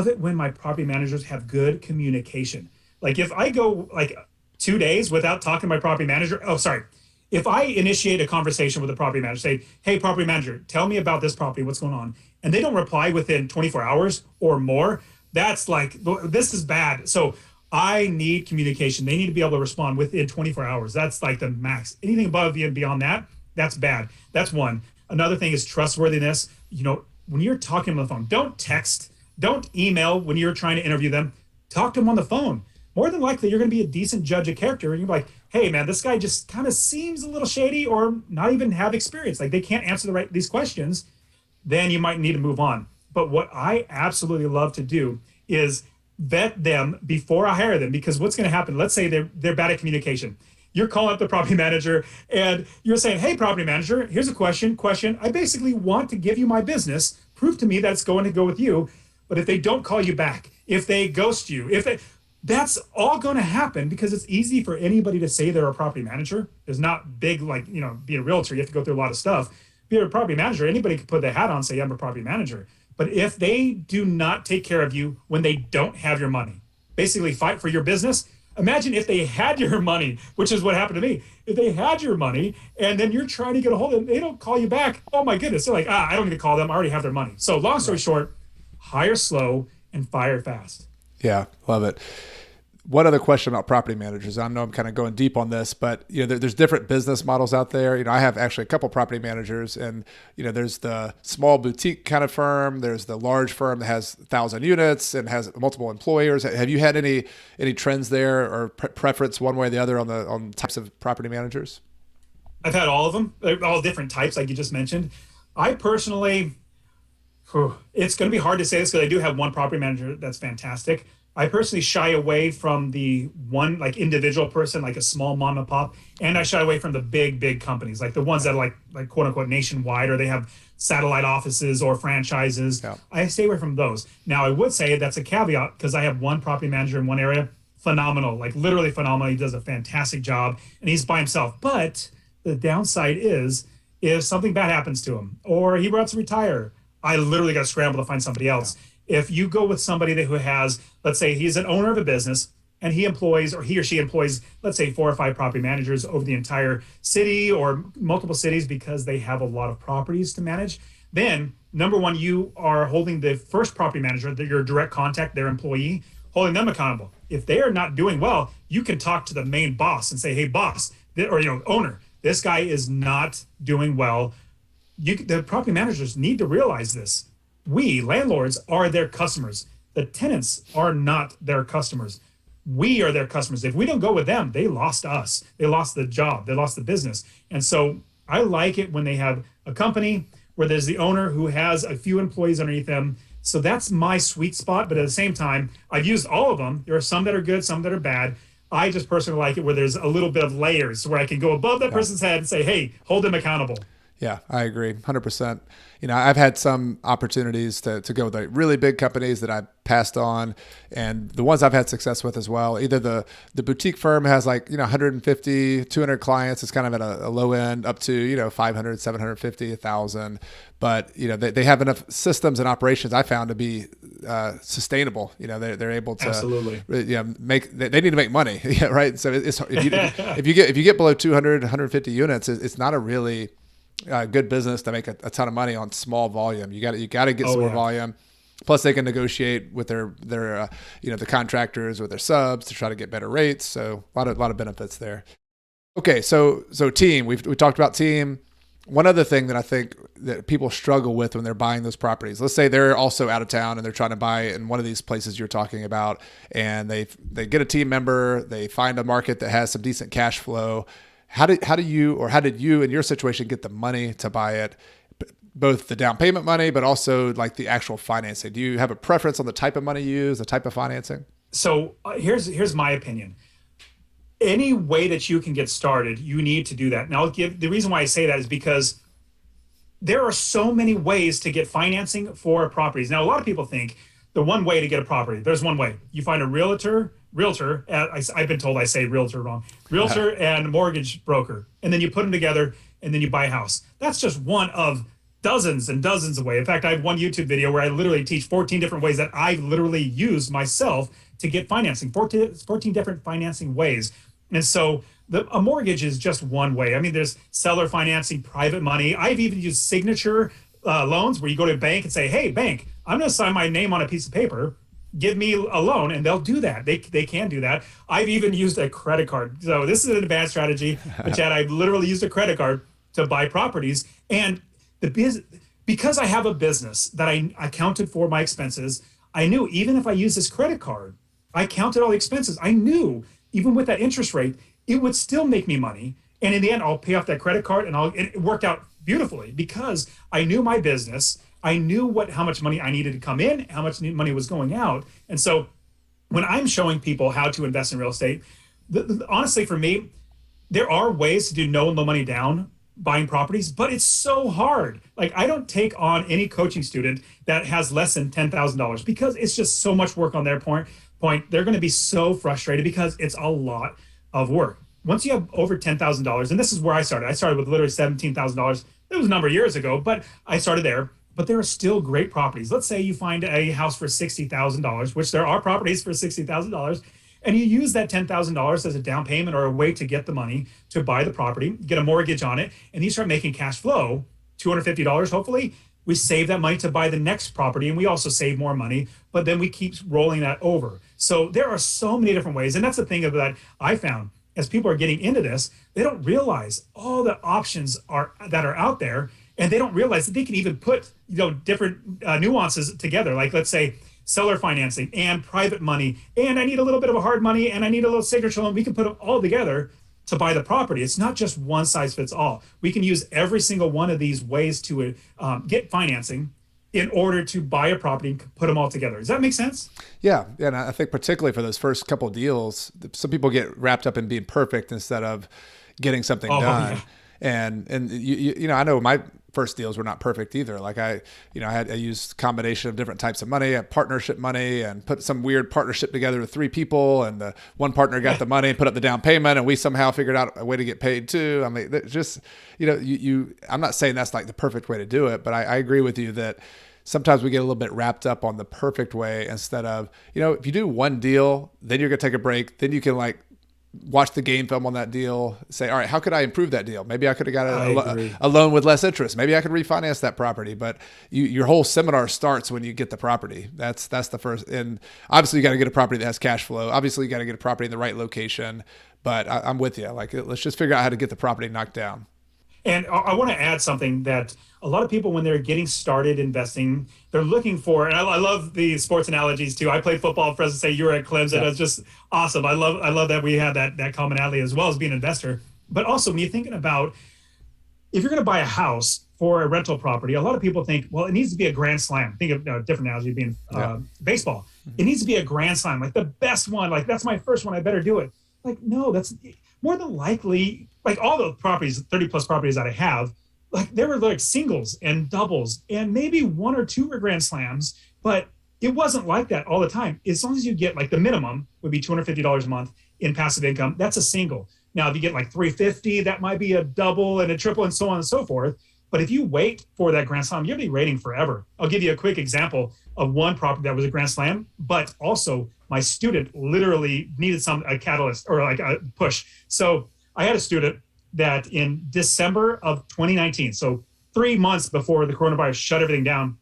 it when my property managers have good communication. Like if I go like 2 days without talking to my property manager, if I initiate a conversation with a property manager, say, hey, property manager, tell me about this property, what's going on? And they don't reply within 24 hours or more, that's like, this is bad. So I need communication. They need to be able to respond within 24 hours. That's like the max. Anything above and beyond that, that's bad. That's one. Another thing is trustworthiness. When you're talking on the phone, don't text, don't email when you're trying to interview them. Talk to them on the phone. More than likely, you're going to be a decent judge of character. And you're like, hey, man, this guy just kind of seems a little shady or not even have experience. Like they can't answer these questions. Then you might need to move on. But what I absolutely love to do is vet them before I hire them, because what's going to happen? Let's say they're bad at communication. You're calling up the property manager and you're saying, hey, property manager, here's a question. I basically want to give you my business. Prove to me that it's going to go with you. But if they don't call you back, if they ghost you, that's all going to happen because it's easy for anybody to say they're a property manager. There's not big, being a realtor, you have to go through a lot of stuff. If you're a property manager, anybody can put their hat on and say, I'm a property manager. But if they do not take care of you when they don't have your money, basically fight for your business. Imagine if they had your money, which is what happened to me. If they had your money and then you're trying to get a hold of them, they don't call you back. Oh my goodness. They're like, I don't need to call them. I already have their money. So long story short, hire slow and fire fast. Yeah, love it. One other question about property managers. I know I'm kind of going deep on this, but there's different business models out there. I have actually a couple property managers, and there's the small boutique kind of firm. There's the large firm that has 1,000 units and has multiple employers. Have you had any trends there or preference one way or the other on types of property managers? I've had all of them, all different types, like you just mentioned. I personally, it's going to be hard to say this because I do have one property manager that's fantastic. I personally shy away from the one like individual person, like a small mom and pop, and I shy away from the big companies, like the ones that are like quote unquote nationwide, or they have satellite offices or franchises. Yeah. I stay away from those. Now, I would say that's a caveat because I have one property manager in one area, phenomenal, like literally phenomenal. He does a fantastic job, and he's by himself. But the downside is, if something bad happens to him, or he wants to retire, I literally got to scramble to find somebody else. If you go with somebody who has, let's say he's an owner of a business and he employs, or he or she employs, let's say 4 or 5 property managers over the entire city or multiple cities because they have a lot of properties to manage, then number one, you are holding the first property manager, your direct contact, their employee, holding them accountable. If they are not doing well, you can talk to the main boss and say, hey, boss, or owner, this guy is not doing well. The property managers need to realize this. We, landlords, are their customers. The tenants are not their customers. We are their customers. If we don't go with them, they lost us. They lost the job. They lost the business. And so I like it when they have a company where there's the owner who has a few employees underneath them. So that's my sweet spot. But at the same time, I've used all of them. There are some that are good, some that are bad. I just personally like it where there's a little bit of layers where I can go above that person's head and say, hey, hold them accountable. Yeah, I agree 100%. I've had some opportunities to go with like really big companies that I passed on, and the ones I've had success with as well. Either the boutique firm has like, 150, 200 clients. It's kind of at a low end up to, 500, 750, 1,000. But, they have enough systems and operations I found to be sustainable. They're able to absolutely they need to make money. Yeah, right. So it's if you get below 200, 150 units, it's not a really good business to make a ton of money on small volume. You got to get some more volume. Plus, they can negotiate with their the contractors or their subs to try to get better rates. So a lot of benefits there. Okay, so team. We talked about team. One other thing that I think that people struggle with when they're buying those properties. Let's say they're also out of town and they're trying to buy in one of these places you're talking about, and they get a team member. They find a market that has some decent cash flow. How did you in your situation get the money to buy it, both the down payment money, but also like the actual financing? Do you have a preference on the type of money you use, the type of financing? So here's my opinion. Any way that you can get started, you need to do that. Now, the reason why I say that is because there are so many ways to get financing for properties. Now, a lot of people think the one way to get a property, there's one way. You find a realtor, I've been told I say realtor wrong, realtor and mortgage broker, and then you put them together and then you buy a house. That's just one of dozens and dozens of ways. In fact, I have one YouTube video where I literally teach 14 different ways that I've literally used myself to get financing, 14 different financing ways. And so a mortgage is just one way. I mean, there's seller financing, private money. I've even used signature loans where you go to a bank and say, hey, bank, I'm going to sign my name on a piece of paper. Give me a loan, and they'll do that. They can do that. I've even used a credit card. So this is an advanced strategy, but Chad, I've literally used a credit card to buy properties. And because I have a business that I accounted for my expenses, I knew even if I use this credit card, I counted all the expenses. I knew even with that interest rate, it would still make me money. And in the end, I'll pay off that credit card, and it worked out beautifully because I knew my business. I knew how much money I needed to come in, how much money was going out. And so when I'm showing people how to invest in real estate, honestly, for me, there are ways to do no money down buying properties, but it's so hard. Like, I don't take on any coaching student that has less than $10,000 because it's just so much work on their point. They're going to be so frustrated because it's a lot of work. Once you have over $10,000, and this is where I started with literally $17,000. It was a number of years ago, but I started there. But there are still great properties. Let's say you find a house for $60,000, which there are properties for $60,000, and you use that $10,000 as a down payment or a way to get the money to buy the property, get a mortgage on it, and you start making cash flow, $250 hopefully. We save that money to buy the next property, and we also save more money, but then we keep rolling that over. So there are so many different ways, and that's the thing that I found. As people are getting into this, they don't realize all the options that are out there. And they don't realize that they can even put different nuances together. Like, let's say seller financing and private money, and I need a little bit of a hard money, and I need a little signature loan. We can put them all together to buy the property. It's not just one size fits all. We can use every single one of these ways to get financing. in order to buy a property and put them all together. Does that make sense? Yeah. And I think particularly for those first couple of deals, some people get wrapped up in being perfect instead of getting something done. Yeah. And you know, I know my first deals were not perfect either. Like I used a combination of different types of money, partnership money, and put some weird partnership together with 3 people. And the one partner got the money and put up the down payment, and we somehow figured out a way to get paid too. I mean, just, you know, I'm not saying that's like the perfect way to do it, but I agree with you that sometimes we get a little bit wrapped up on the perfect way instead of, you know, if you do one deal, then you're going to take a break. Then you can like watch the game film on that deal, say, all right, how could I improve that deal? Maybe I could have got a loan with less interest. Maybe I could refinance that property. But your whole seminar starts when you get the property. That's the first. And obviously you got to get a property that has cash flow. Obviously you got to get a property in the right location. But I'm with you. Like, let's just figure out how to get the property knocked down. And I want to add something that a lot of people, when they're getting started investing, they're looking for, and I love the sports analogies too. I played football, President say you were at Clemson. It's just awesome. I love that we had that commonality as well as being an investor. But also when you're thinking about, if you're going to buy a house for a rental property, a lot of people think, well, it needs to be a grand slam. Think of a different analogy being baseball. It needs to be a grand slam, like the best one. Like, that's my first one, I better do it. Like, no, that's more than likely, like all the properties, 30 plus properties that I have, like there were like singles and doubles and maybe 1 or 2 were grand slams, but it wasn't like that all the time. As long as you get, like, the minimum would be $250 a month in passive income, that's a single. Now, if you get like $350, that might be a double and a triple and so on and so forth. But if you wait for that grand slam, you'll be waiting forever. I'll give you a quick example of one property that was a grand slam, but also my student literally needed a catalyst or like a push. So I had a student that in December of 2019, so 3 months before the coronavirus shut everything down,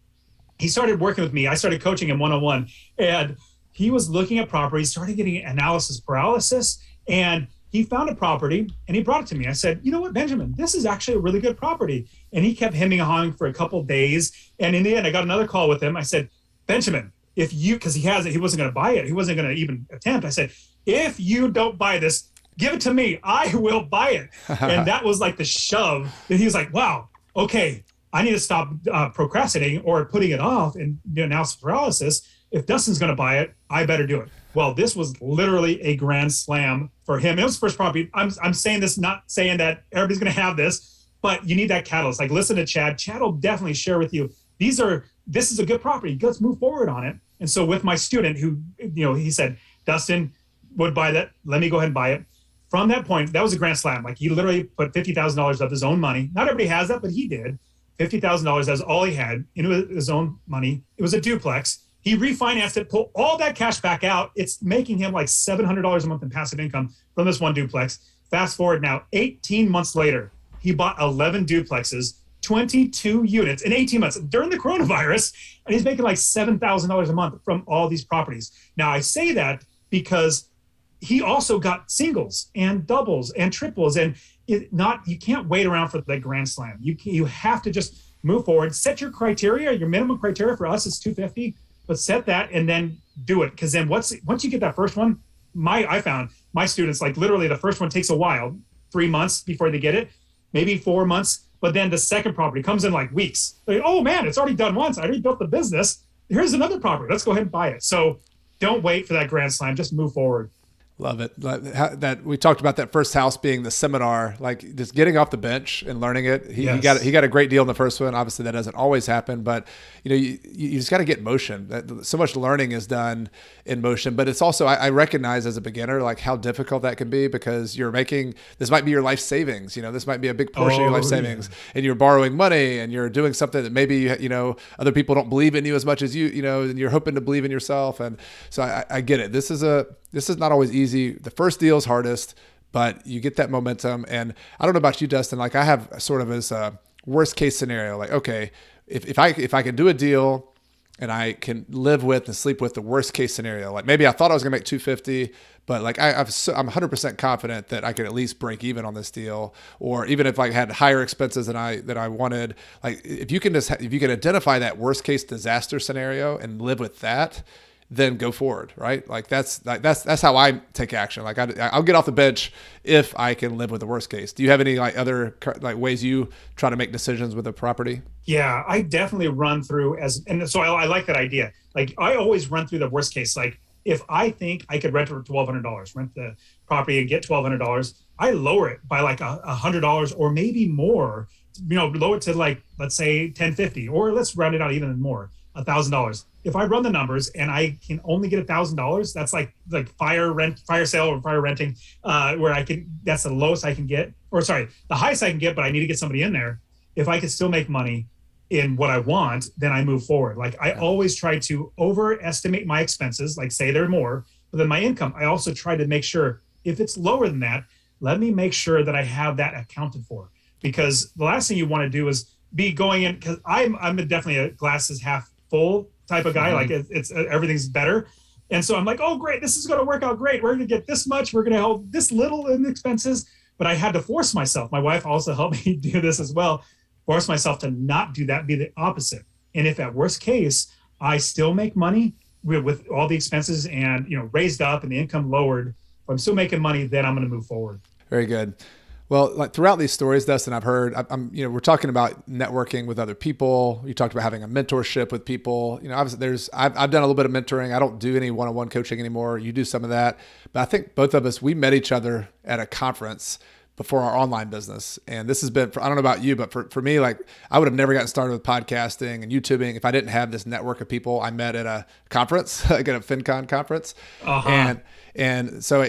he started working with me. I started coaching him one-on-one, and he was looking at properties, started getting analysis paralysis, and he found a property and he brought it to me. I said, you know what, Benjamin, this is actually a really good property. And he kept hemming and hawing for a couple of days. And in the end, I got another call with him. I said, Benjamin, because he has it, he wasn't going to buy it. He wasn't going to even attempt. I said, if you don't buy this, give it to me. I will buy it. And that was like the shove that he was like, wow, okay, I need to stop procrastinating or putting it off and analysis paralysis. If Dustin's going to buy it, I better do it. Well, this was literally a grand slam for him. It was first property. I'm saying this, not saying that everybody's going to have this, but you need that catalyst. Like, listen to Chad. Chad will definitely share with you. This is a good property. Let's move forward on it. And so with my student who, he said, Dustin would buy that. Let me go ahead and buy it. From that point, that was a grand slam. Like, he literally put $50,000 of his own money. Not everybody has that, but he did. $50,000, that's all he had into his own money. It was a duplex. He refinanced it, pulled all that cash back out. It's making him like $700 a month in passive income from this one duplex. Fast forward now, 18 months later, he bought 11 duplexes, 22 units in 18 months during the coronavirus, and he's making like $7,000 a month from all these properties. Now, I say that because he also got singles and doubles and triples, and you can't wait around for the grand slam. You have to just move forward, set your criteria. Your minimum criteria for us is 250. But set that and then do it. Because then once you get that first one, I found my students, like, literally the first one takes a while, 3 months before they get it, maybe 4 months. But then the second property comes in like weeks. Like, oh man, it's already done once. I already built the business. Here's another property. Let's go ahead and buy it. So don't wait for that grand slam. Just move forward. Love it. That we talked about that first house being the seminar, like just getting off the bench and learning it. He got a great deal in the first one. Obviously, that doesn't always happen, but you just got to get in motion. So much learning is done in motion, but it's also, I recognize as a beginner, like how difficult that can be, because this might be your life savings. This might be a big portion of your life savings, and you're borrowing money and you're doing something that maybe other people don't believe in you as much as and you're hoping to believe in yourself. And so I get it. This is not always easy. The first deal is hardest, but you get that momentum. And I don't know about you, Dustin, like I have sort of as a worst case scenario, like, okay, if I can do a deal and I can live with and sleep with the worst case scenario, like maybe I thought I was gonna make 250, but like I'm 100% confident that I could at least break even on this deal. Or even if I had higher expenses than I wanted, like if you can identify that worst case disaster scenario and live with that, then go forward, right? That's how I take action. Like I'll get off the bench if I can live with the worst case. Do you have any other ways you try to make decisions with a property? Yeah, I definitely run through and so I like that idea. Like I always run through the worst case. Like if I think I could rent for $1,200, rent the property and get $1,200, I lower it by like $100 or maybe more. Lower it to like, let's say $1,050, or let's round it out even more, $1,000. If I run the numbers and I can only get $1,000, that's like fire sale or fire renting, where that's the lowest I can get, or sorry, the highest I can get, but I need to get somebody in there. If I can still make money in what I want, then I move forward. Like I always try to overestimate my expenses, like say they're more, but then my income, I also try to make sure if it's lower than that, let me make sure that I have that accounted for. Because the last thing you want to do is be going in, because I'm definitely a glasses half full type of guy. Like it's everything's better. And so I'm like, oh, great, this is going to work out great. We're going to get this much. We're going to hold this little in expenses. But I had to force myself. My wife also helped me do this as well. Force myself to not do that, be the opposite. And if at worst case, I still make money with all the expenses and, raised up and the income lowered, if I'm still making money, then I'm going to move forward. Very good. Well, like throughout these stories, Dustin, I've heard, we're talking about networking with other people. You talked about having a mentorship with people. Obviously I've done a little bit of mentoring. I don't do any one-on-one coaching anymore. You do some of that, but I think both of us, we met each other at a conference before our online business. And this has been, I don't know about you, but for me, like I would have never gotten started with podcasting and YouTubing if I didn't have this network of people I met at a conference, like at a FinCon conference. And so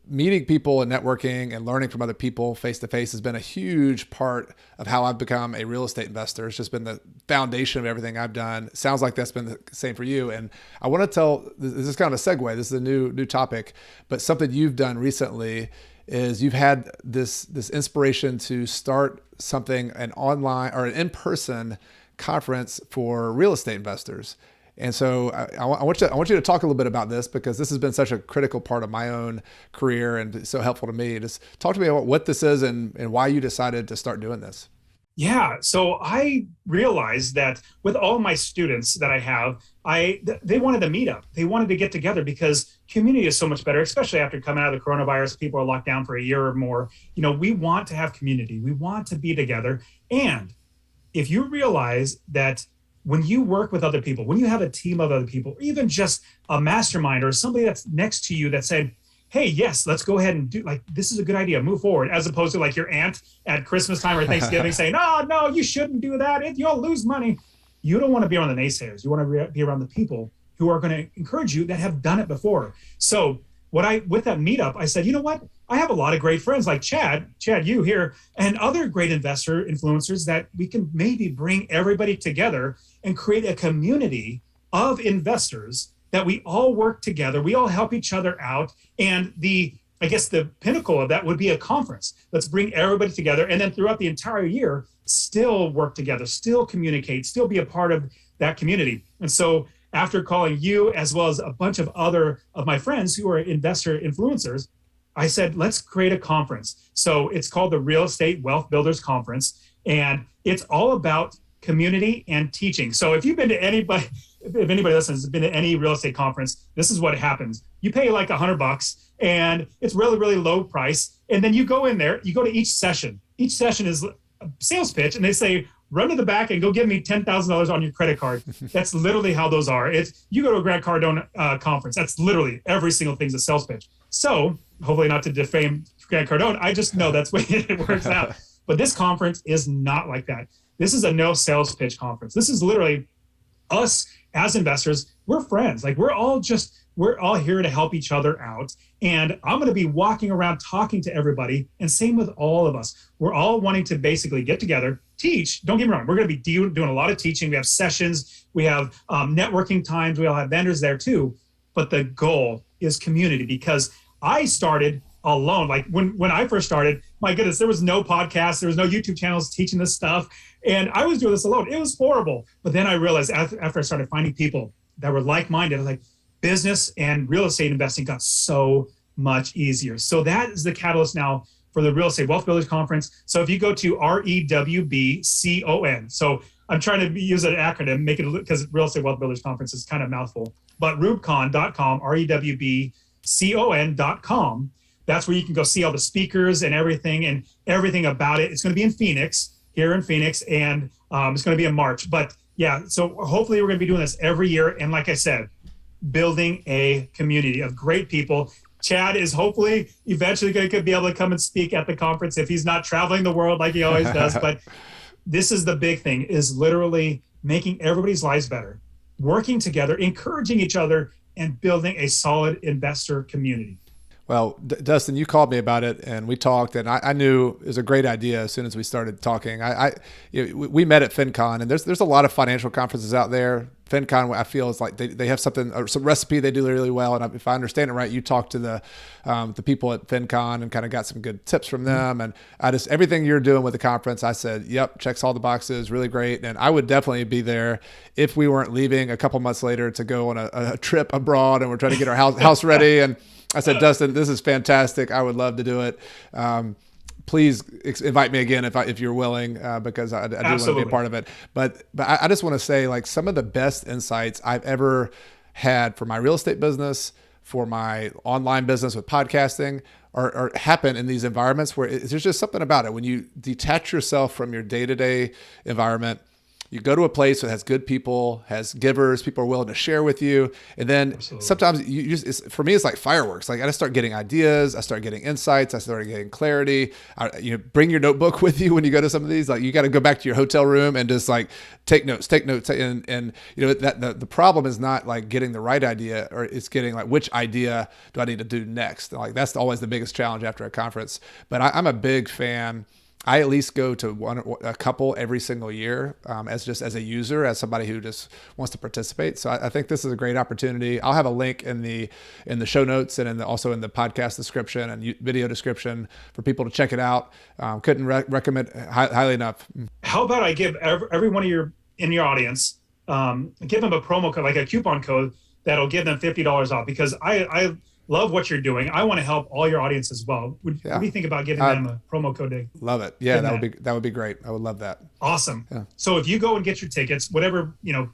meeting people and networking and learning from other people face-to-face has been a huge part of how I've become a real estate investor. It's just been the foundation of everything I've done. Sounds like that's been the same for you. And I want to this is kind of a segue. This is a new topic, but something you've done recently is you've had this inspiration to start an online or an in-person conference for real estate investors. And so I want you to talk a little bit about this, because this has been such a critical part of my own career and so helpful to me. Just talk to me about what this is and why you decided to start doing this. Yeah. So I realized that with all my students that I have, they wanted to meet up. They wanted to get together because community is so much better, especially after coming out of the coronavirus. People are locked down for a year or more. We want to have community. We want to be together. And if you realize that when you work with other people, when you have a team of other people, or even just a mastermind or somebody that's next to you that said, hey, yes, let's go ahead and do, like, this is a good idea, move forward, as opposed to like your aunt at Christmas time or Thanksgiving saying, oh, no, you shouldn't do that. You'll lose money. You don't want to be around the naysayers. You want to be around the people who are going to encourage you that have done it before. So with that meetup, I said, you know what? I have a lot of great friends like Chad, you here, and other great investor influencers that we can maybe bring everybody together and create a community of investors that we all work together. We all help each other out. And I guess the pinnacle of that would be a conference. Let's bring everybody together. And then throughout the entire year, still work together, still communicate, still be a part of that community. And so after calling you, as well as a bunch of other of my friends who are investor influencers, I said, let's create a conference. So it's called the Real Estate Wealth Builders Conference. And it's all about community and teaching. So if anybody listens has been to any real estate conference, this is what happens. You pay like $100 and it's really, really low price. And then you go in there, you go to each session. Each session is a sales pitch, and they say, run to the back and go give me $10,000 on your credit card. That's literally how those are. You go to a Grant Cardone conference, that's literally every single thing's a sales pitch. So hopefully not to defame Grant Cardone, I just know that's the way it works out. But this conference is not like that. This is a no sales pitch conference. This is literally us as investors. We're friends. Like we're all here to help each other out. And I'm going to be walking around talking to everybody, and same with all of us. We're all wanting to basically get together, teach. Don't get me wrong. We're going to be doing a lot of teaching. We have sessions. We have networking times. We all have vendors there too. But the goal is community, because I started alone. Like when I first started, my goodness, there was no podcast, there was no YouTube channels teaching this stuff. And I was doing this alone. It was horrible. But then I realized after I started finding people that were like-minded, I was like, business and real estate investing got so much easier. So that is the catalyst now for the Real Estate Wealth Builders Conference. So if you go to REWBCON, so I'm trying to use an acronym, make it, because Real Estate Wealth Builders Conference is kind of a mouthful, but rewbcon.com, REWBCON.com. That's where you can go see all the speakers and everything about it. It's going to be in Phoenix, here in Phoenix, and it's going to be in March. But yeah, so hopefully we're going to be doing this every year. And like I said, building a community of great people. Chad is hopefully eventually going to be able to come and speak at the conference if he's not traveling the world like he always does. But this is the big thing, is literally making everybody's lives better, working together, encouraging each other, and building a solid investor community. Well, Dustin, you called me about it and we talked, and I knew it was a great idea as soon as we started talking. We met at FinCon, and there's a lot of financial conferences out there. FinCon, I feel, is like they have something, or some recipe they do really well. And if I understand it right, you talked to the people at FinCon and kind of got some good tips from them. And everything you're doing with the conference, I said, yep, checks all the boxes, really great. And I would definitely be there if we weren't leaving a couple months later to go on a trip abroad, and we're trying to get our house ready. And I said, Dustin, this is fantastic. I would love to do it. Please invite me again if you're willing, because I do want to be a part of it. But I just want to say, like, some of the best insights I've ever had for my real estate business, for my online business with podcasting, or happen in these environments where there's just something about it. When you detach yourself from your day-to-day environment, you go to a place that has good people, has givers, people are willing to share with you. And then sometimes for me, it's like fireworks. Like, I just start getting ideas. I start getting insights. I start getting clarity. Bring your notebook with you when you go to some of these. Like, you got to go back to your hotel room and just like take notes. And that the problem is not like getting the right idea, or it's getting like, which idea do I need to do next? Like, that's always the biggest challenge after a conference. But I'm a big fan. I at least go to a couple every single year, as a user, as somebody who just wants to participate. So I think this is a great opportunity. I'll have a link in the show notes and also in the podcast description and video description for people to check it out. Couldn't recommend highly enough. How about I give every one of in your audience, give them a promo code, like a coupon code that'll give them $50 off, because I love what you're doing. I want to help all your audience as well. What do you think about giving them a promo code? Love it. Yeah, that would be great. I would love that. Awesome. Yeah. So if you go and get your tickets, whatever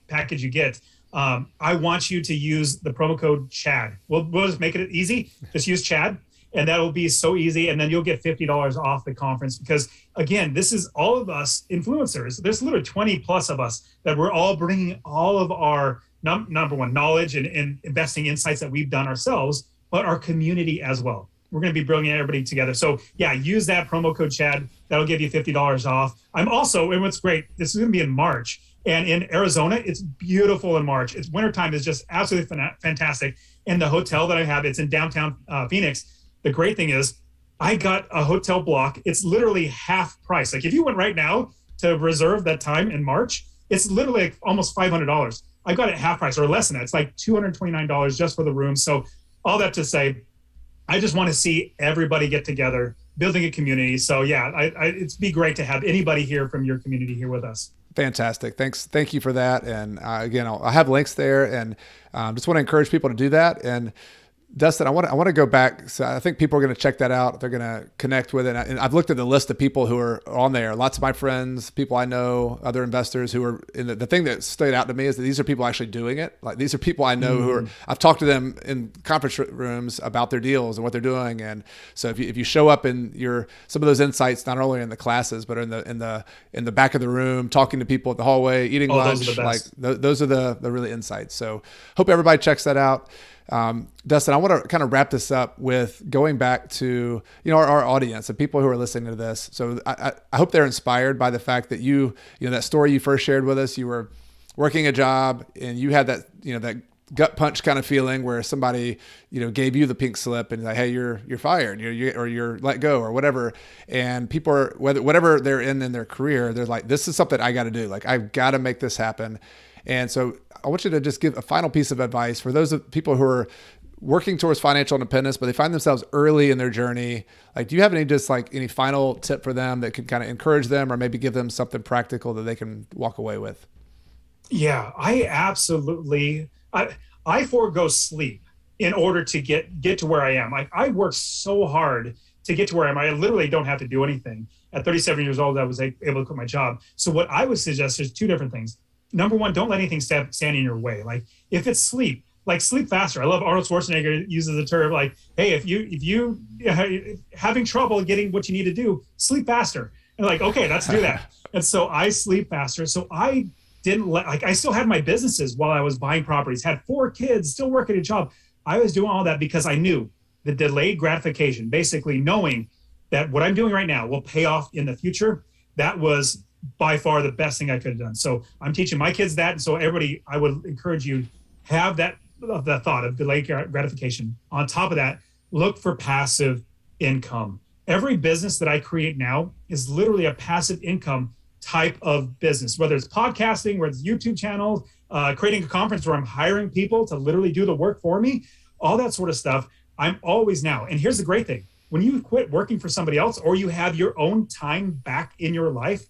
package you get, I want you to use the promo code CHAD. We'll just make it easy. Just use CHAD, and that'll be so easy. And then you'll get $50 off the conference, because again, this is all of us influencers. There's literally 20 plus of us that we're all bringing all of our number one knowledge and investing insights that we've done ourselves, but our community as well. We're going to be bringing everybody together. So yeah, use that promo code CHAD. That'll give you $50 off. I'm also, and what's great, this is going to be in March. And in Arizona, it's beautiful in March. It's wintertime is just absolutely fantastic. And the hotel that I have, it's in downtown Phoenix. The great thing is I got a hotel block. It's literally half price. Like, if you went right now to reserve that time in March, it's literally like almost $500. I got it half price, or less than that. It's like $229 just for the room. So all that to say, I just want to see everybody get together, building a community. So yeah, it'd be great to have anybody here from your community here with us. Fantastic. Thank you for that. And again, I'll have links there, and just want to encourage people to do that. And Dustin, I want to go back. So I think people are going to check that out. They're going to connect with it. And I've looked at the list of people who are on there. Lots of my friends, people I know, other investors who are in the thing that stood out to me is that these are people actually doing it. Like, these are people I know who are, I've talked to them in conference rooms about their deals and what they're doing. And so if you show up in some of those insights, not only in the classes, but in the back of the room, talking to people at the hallway, eating lunch, those are the really insights. So hope everybody checks that out. Dustin, I want to kind of wrap this up with going back to, our audience and people who are listening to this. So I hope they're inspired by the fact that that story you first shared with us, you were working a job and you had that, that gut punch kind of feeling where somebody, gave you the pink slip and like, hey, you're fired, or you're let go or whatever. And people are, whatever they're in their career, they're like, this is something I got to do. Like, I've got to make this happen. And so I want you to just give a final piece of advice for those people who are working towards financial independence, but they find themselves early in their journey. Like, do you have any final tip for them that can kind of encourage them, or maybe give them something practical that they can walk away with? Yeah, I absolutely, I forego sleep in order to get to where I am. I work so hard to get to where I am. I literally don't have to do anything. at 37 years old, I was able to quit my job. So what I would suggest is two different things. Number one, don't let anything stand in your way. Like if it's sleep, like sleep faster. I love Arnold Schwarzenegger uses the term like, hey, if you having trouble getting what you need to do, sleep faster. And like, okay, let's do that. And so I sleep faster. So I I still had my businesses while I was buying properties, had 4 kids, still working a job. I was doing all that because I knew the delayed gratification, basically knowing that what I'm doing right now will pay off in the future. That was by far the best thing I could have done. So I'm teaching my kids that. And so everybody, I would encourage you, have that the thought of delayed gratification. On top of that, look for passive income. Every business that I create now is literally a passive income type of business, whether it's podcasting, whether it's YouTube channels, creating a conference where I'm hiring people to literally do the work for me, all that sort of stuff. I'm always now. And here's the great thing. When you quit working for somebody else, or you have your own time back in your life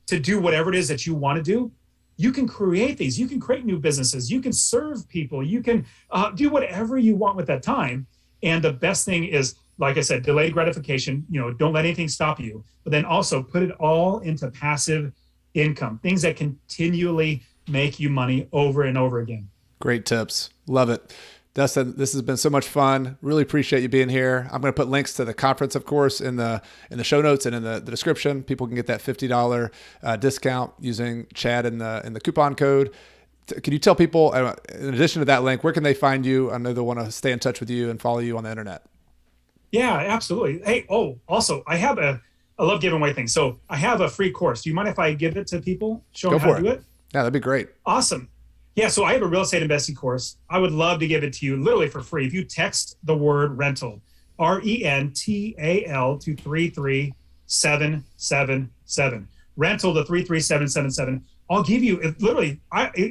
to do whatever it is that you want to do, you can create these. You can create new businesses. You can serve people. You can do whatever you want with that time. And the best thing is, like I said, delayed gratification. Don't let anything stop you. But then also put it all into passive income, things that continually make you money over and over again. Great tips. Love it. Dustin, this has been so much fun. Really appreciate you being here. I'm going to put links to the conference, of course, in the show notes and in the description. People can get that $50 discount using Chad in the coupon code. Can you tell people, in addition to that link, where can they find you? I know they'll want to stay in touch with you and follow you on the internet. Yeah, absolutely. Hey, also, I love giving away things. So I have a free course. Do you mind if I give it to people? Show them how to do it? Yeah, that'd be great. Awesome. Yeah, so I have a real estate investing course. I would love to give it to you literally for free. If you text the word rental, RENTAL to 33777. Rental to 33777. I'll give you, it'll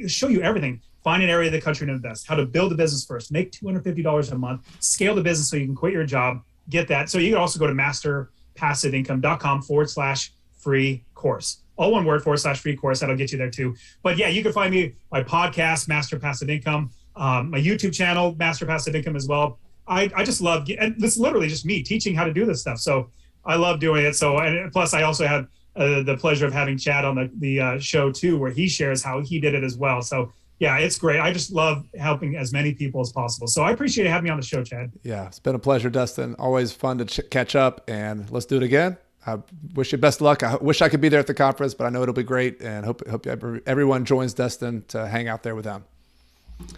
show you everything. Find an area of the country to invest, how to build a business first, make $250 a month, scale the business so you can quit your job, get that. So you can also go to masterpassiveincome.com/free course. All one word, /free course. That'll get you there too. But yeah, you can find me, my podcast, Master Passive Income, my YouTube channel, Master Passive Income as well. I just love, and this is literally just me teaching how to do this stuff. So I love doing it. So, and plus I also had the pleasure of having Chad on the show too, where he shares how he did it as well. So yeah, it's great. I just love helping as many people as possible. So I appreciate having me on the show, Chad. Yeah, it's been a pleasure, Dustin. Always fun to catch up, and let's do it again. I wish you best luck. I wish I could be there at the conference, but I know it'll be great, and hope everyone joins Dustin to hang out there with them.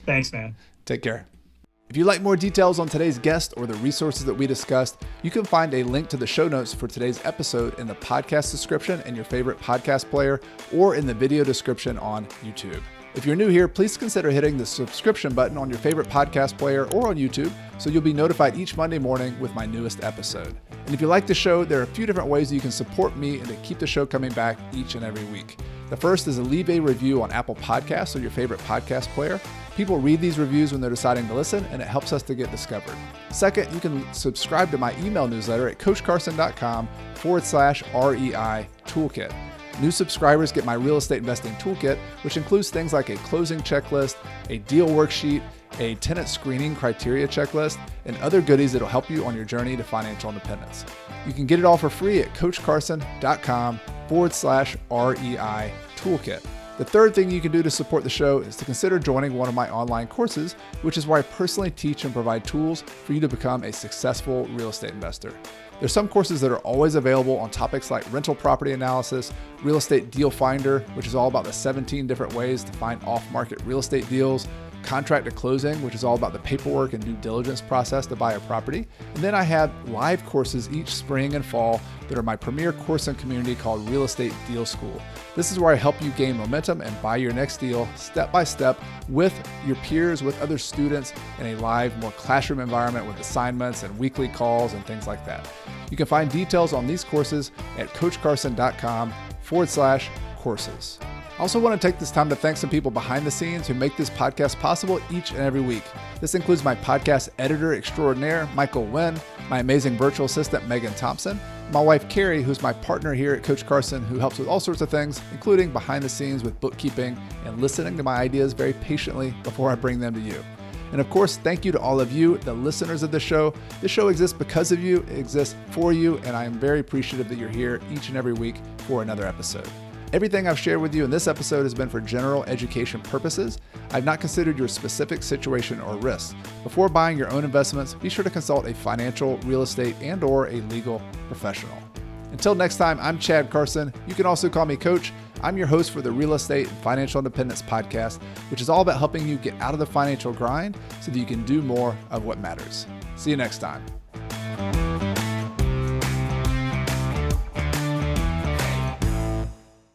Thanks, man. Take care. If you'd like more details on today's guest or the resources that we discussed, you can find a link to the show notes for today's episode in the podcast description in your favorite podcast player or in the video description on YouTube. If you're new here, please consider hitting the subscription button on your favorite podcast player or on YouTube so you'll be notified each Monday morning with my newest episode. And if you like the show, there are a few different ways you can support me and to keep the show coming back each and every week. The first is to leave a review on Apple Podcasts or your favorite podcast player. People read these reviews when they're deciding to listen, and it helps us to get discovered. Second, you can subscribe to my email newsletter at coachcarson.com/REI toolkit. New subscribers get my real estate investing toolkit, which includes things like a closing checklist, a deal worksheet, a tenant screening criteria checklist, and other goodies that'll help you on your journey to financial independence. You can get it all for free at coachcarson.com/REI toolkit. The third thing you can do to support the show is to consider joining one of my online courses, which is where I personally teach and provide tools for you to become a successful real estate investor. There's some courses that are always available on topics like rental property analysis, real estate deal finder, which is all about the 17 different ways to find off-market real estate deals, contract to closing, which is all about the paperwork and due diligence process to buy a property. And then I have live courses each spring and fall that are my premier course and community called Real Estate Deal School. This is where I help you gain momentum and buy your next deal step by step with your peers, with other students in a live, more classroom environment with assignments and weekly calls and things like that. You can find details on these courses at coachcarson.com/courses. I also want to take this time to thank some people behind the scenes who make this podcast possible each and every week. This includes my podcast editor extraordinaire, Michael Wynn, my amazing virtual assistant, Megan Thompson, my wife, Carrie, who's my partner here at Coach Carson, who helps with all sorts of things, including behind the scenes with bookkeeping and listening to my ideas very patiently before I bring them to you. And of course, thank you to all of you, the listeners of the show. This show exists because of you, it exists for you, and I am very appreciative that you're here each and every week for another episode. Everything I've shared with you in this episode has been for general education purposes. I've not considered your specific situation or risks. Before buying your own investments, be sure to consult a financial, real estate, and/or a legal professional. Until next time, I'm Chad Carson. You can also call me Coach. I'm your host for the Real Estate and Financial Independence podcast, which is all about helping you get out of the financial grind so that you can do more of what matters. See you next time.